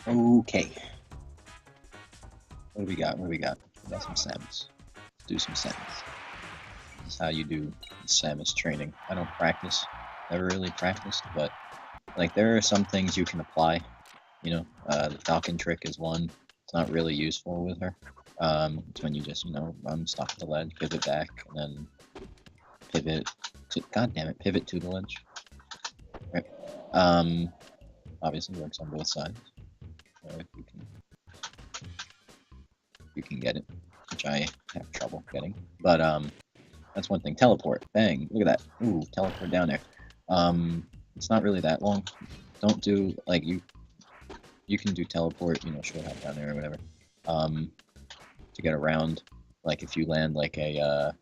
Okay. What do we got? What do we got? We got some Samus. Let's do some Samus. This is how you do Samus training. I don't practice. Never really practiced, but like there are some things you can apply. You know, the Falcon trick is one. It's not really useful with her. It's when you just, run, stop at the ledge, pivot back, and then pivot to, god damn it, pivot to the ledge. Right. Obviously works on both sides. So if you can get it, which I have trouble getting. But that's one thing. Teleport. Bang. Look at that. Ooh, teleport down there. It's not really that long. Don't do like you can do teleport, short hop down there or whatever. To get around, like if you land like a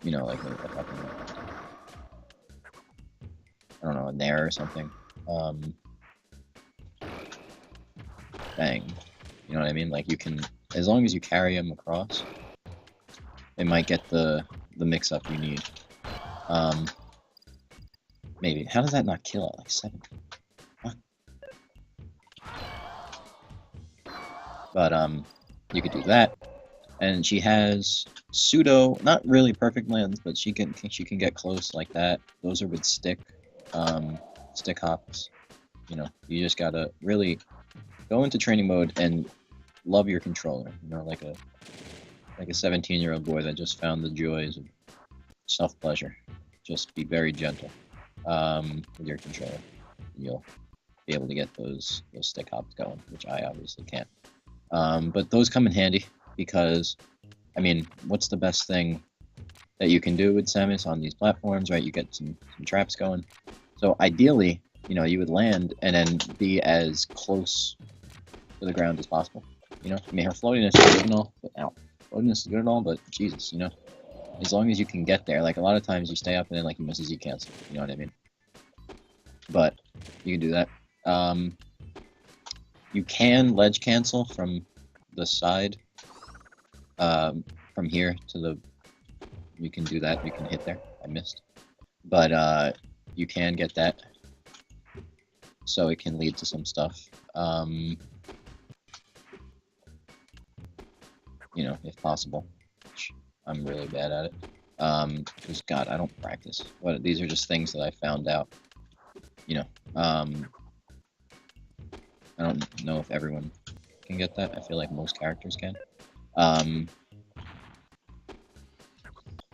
like a fucking, I don't know, a nair or something. Bang. You know what I mean? Like you can, as long as you carry them across, it might get the mix-up you need. Maybe. How does that not kill at like 7? Fuck. But you could do that. And she has pseudo, not really perfect lands, but she can get close like that. Those are with stick hops. You just gotta really go into training mode and love your controller. Like a 17-year-old boy that just found the joys of self-pleasure. Just be very gentle with your controller. You'll be able to get those stick hops going, which I obviously can't. But those come in handy because, I mean, what's the best thing that you can do with Samus on these platforms, right? You get some traps going. So ideally, you would land and then be as close to the ground as possible. I mean, her floatiness is good and all, but floatiness is good and all, but Jesus, as long as you can get there. Like a lot of times you stay up and then like you miss a Z cancel. You know what I mean? But you can do that. You can ledge cancel from the side. From here to the, you can do that. You can hit there. I missed, but you can get that. So it can lead to some stuff. If possible. Which I'm really bad at it. Because God, I don't practice. These are just things that I found out. I don't know if everyone can get that. I feel like most characters can.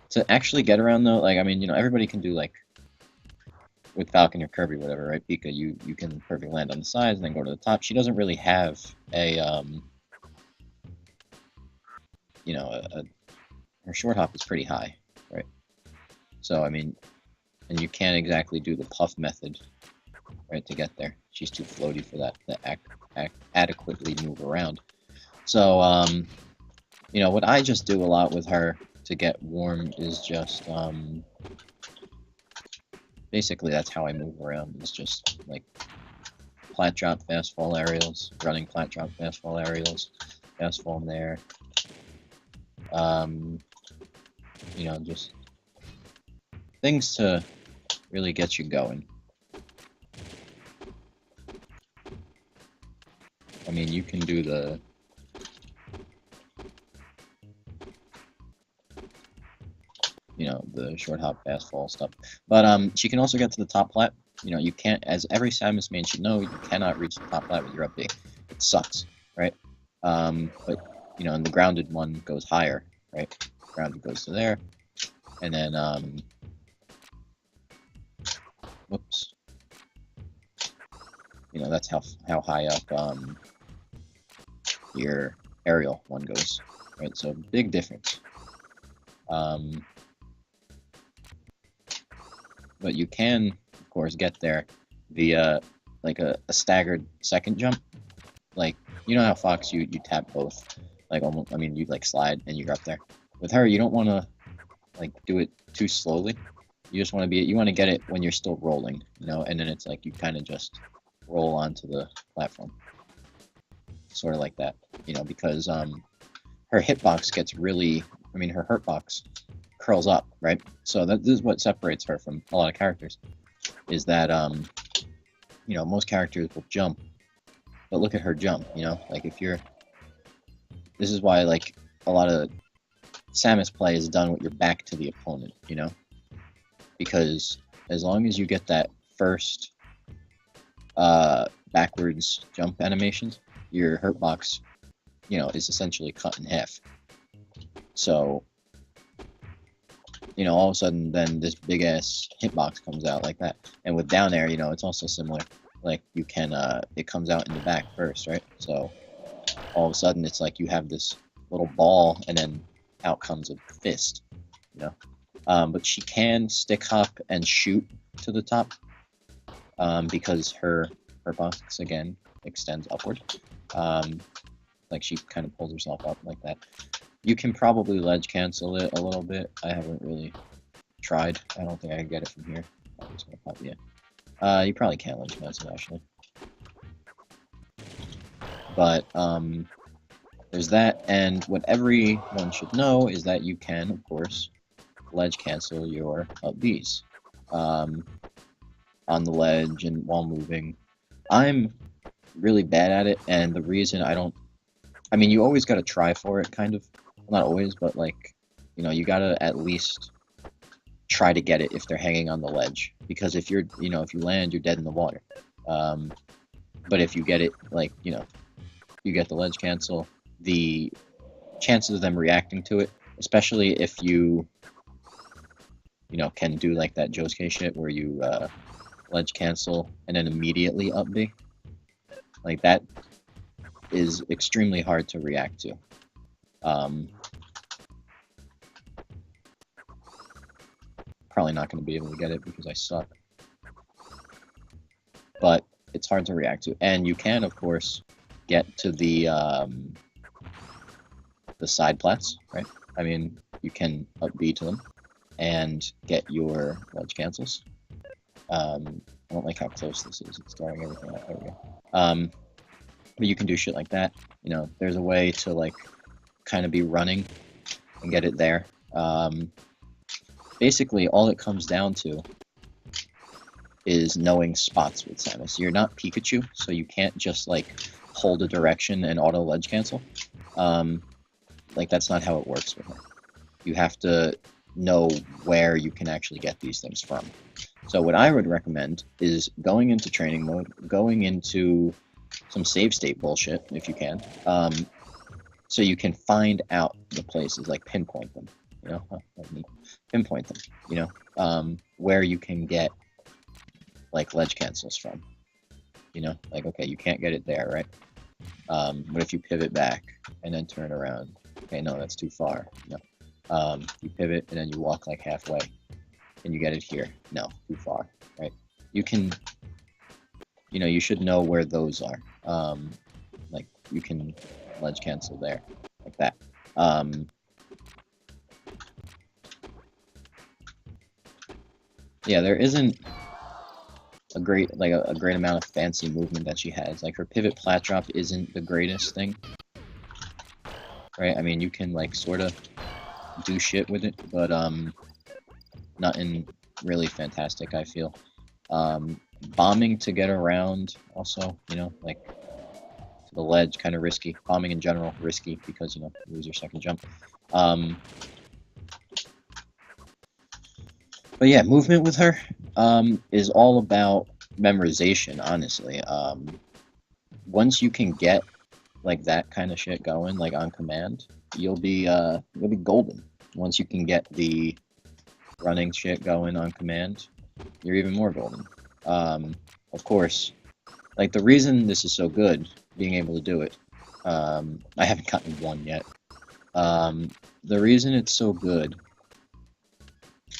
To actually get around though, like I mean, everybody can do like with Falcon or Kirby, whatever, right? Pika, you can perfectly land on the sides and then go to the top. She doesn't really have a her short hop is pretty high, right? So I mean, and you can't exactly do the puff method, right, to get there. She's too floaty for that to adequately move around. So what I just do a lot with her to get warm is just basically that's how I move around. It's just like plat drop, fast fall aerials, running plat drop, fast fall aerials, fast fall in there. Just things to really get you going. I mean, you can do the the short hop, fast fall stuff, but she can also get to the top plat. You can't, as every Samus main should know, you cannot reach the top plat with your up B. It sucks, right? But and the grounded one goes higher, right? Grounded goes to there, and then whoops, that's how high up your aerial one goes, right? So big difference. But you can, of course, get there via like a staggered second jump. Like, how Fox you tap both, like almost. I mean, you like slide and you're up there. With her, you don't want to like do it too slowly. You just want to you want to get it when you're still rolling, and then it's like you kind of just roll onto the platform, sort of like that, because her hitbox gets really. I mean, her hurtbox curls up, right? So this is what separates her from a lot of characters, is that most characters will jump But look at her jump, you know? Like, if you're... This is why, like, a lot of Samus play is done with your back to the opponent, you know? Because as long as you get that first backwards jump animation, your hurt box, you know, is essentially cut in half. So, you know, all of a sudden, then this big-ass hitbox comes out like that. And with down air, you know, it's also similar. Like, you can, it comes out in the back first, right? So, all of a sudden, it's like you have this little ball, and then out comes a fist, you know? But she can stick hop and shoot to the top, because her box, again, extends upward. Like, she kind of pulls herself up like that. You can probably ledge cancel it a little bit. I haven't really tried. I don't think I can get it from here. I'm just gonna pop, yeah. You probably can't ledge cancel, actually. But, there's that, and what everyone should know is that you can, of course, ledge cancel your up Bs on the ledge and while moving. I'm really bad at it, and the reason I mean, you always gotta try for it, kind of. Well, not always, but, like, you know, you gotta at least try to get it if they're hanging on the ledge. Because if you're, you know, if you land, you're dead in the water. But if you get it, like, you know, you get the ledge cancel, the chances of them reacting to it, especially if you know, can do, like, that Josuke shit where you, ledge cancel and then immediately up B. Like, that is extremely hard to react to. Probably not going to be able to get it because I suck. But it's hard to react to. And you can, of course, get to the side plats, right? I mean, you can up B to them and get your ledge cancels. I don't like how close this is. It's throwing everything out. There we go. But you can do shit like that. You know, there's a way to, like, kind of be running and get it there. Basically, all it comes down to is knowing spots with Samus. You're not Pikachu, so you can't just, like, hold a direction and auto ledge cancel. Like, that's not how it works with her. You have to know where you can actually get these things from. So what I would recommend is going into training mode, going into some save state bullshit, if you can, so you can find out the places, like pinpoint them, you know, pinpoint them, you know, where you can get, like, ledge cancels from, you know, like, okay, you can't get it there, right? But if you pivot back and then turn around, okay, no, that's too far, no. You pivot and then you walk, like, halfway, and you get it here, no, too far, right? You can, you know, you should know where those are. Like, you can ledge cancel there, like that. Yeah, there isn't a great amount of fancy movement that she has. Like, her pivot plat drop isn't the greatest thing, right? I mean, you can, like, sort of do shit with it, but nothing really fantastic, I feel. Bombing to get around, also, you know, like, to the ledge, kind of risky. Bombing in general, risky, because, you know, you lose your second jump. But yeah, movement with her is all about memorization, honestly. Once you can get, like, that kind of shit going, like, on command, you'll be golden. Once you can get the running shit going on command, you're even more golden. Of course, like, the reason this is so good, being able to do it, I haven't gotten one yet. The reason it's so good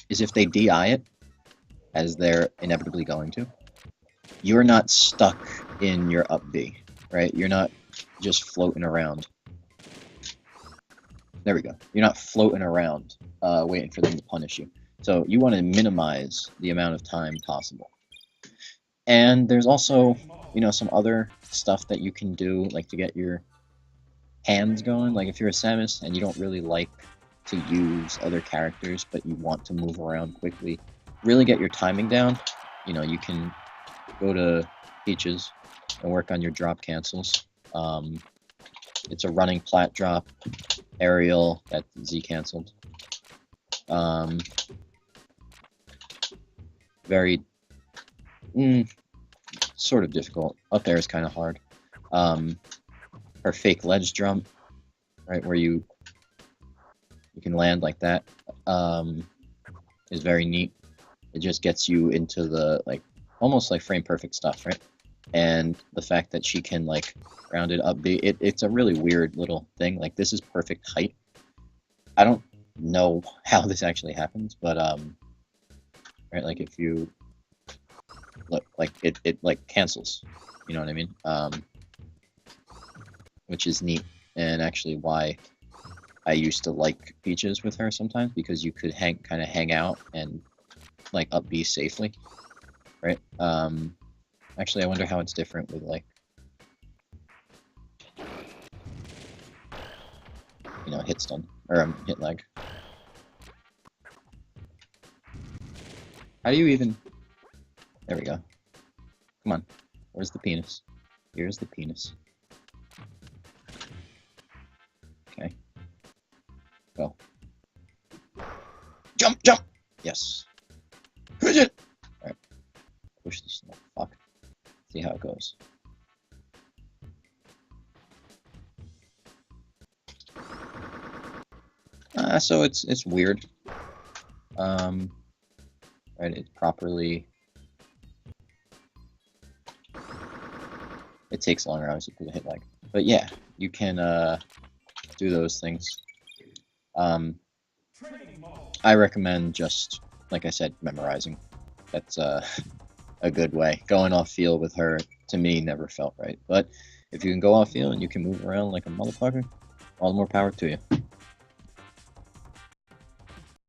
is if they DI it, as they're inevitably going to, you're not stuck in your up B, right? You're not just floating around. There we go. You're not floating around, waiting for them to punish you. So you want to minimize the amount of time possible. And there's also, you know, some other stuff that you can do, like, to get your hands going. Like, if you're a Samus and you don't really like to use other characters, but you want to move around quickly, really get your timing down, you know, you can go to Peach's and work on your drop cancels. It's a running plat drop, aerial that Z canceled. Very sort of difficult. Up there is kind of hard. Her fake ledge jump, right, where you can land like that, is very neat. It just gets you into the almost like frame perfect stuff, right? And the fact that she can like rounded up B, it's a really weird little thing. Like, this is perfect height. I don't know how this actually happens, but right, like if you look, like it like cancels, you know what I mean? Which is neat, and actually why I used to like Peaches with her sometimes, because you could kind of hang out and like up B safely, right? Actually, I wonder how it's different with like, you know, hit stun or hit lag. How do you even? There we go. Come on, where's the penis? Here's the penis. Okay. Go. Jump, jump! Yes. Push it! Alright. Push this little fuck. See how it goes. So it's weird. Right, it properly... It takes longer, obviously, for the hit lag. But yeah, you can do those things. I recommend just, like I said, memorizing. That's a good way. Going off field with her, to me, never felt right. But if you can go off field and you can move around like a motherfucker, all the more power to you.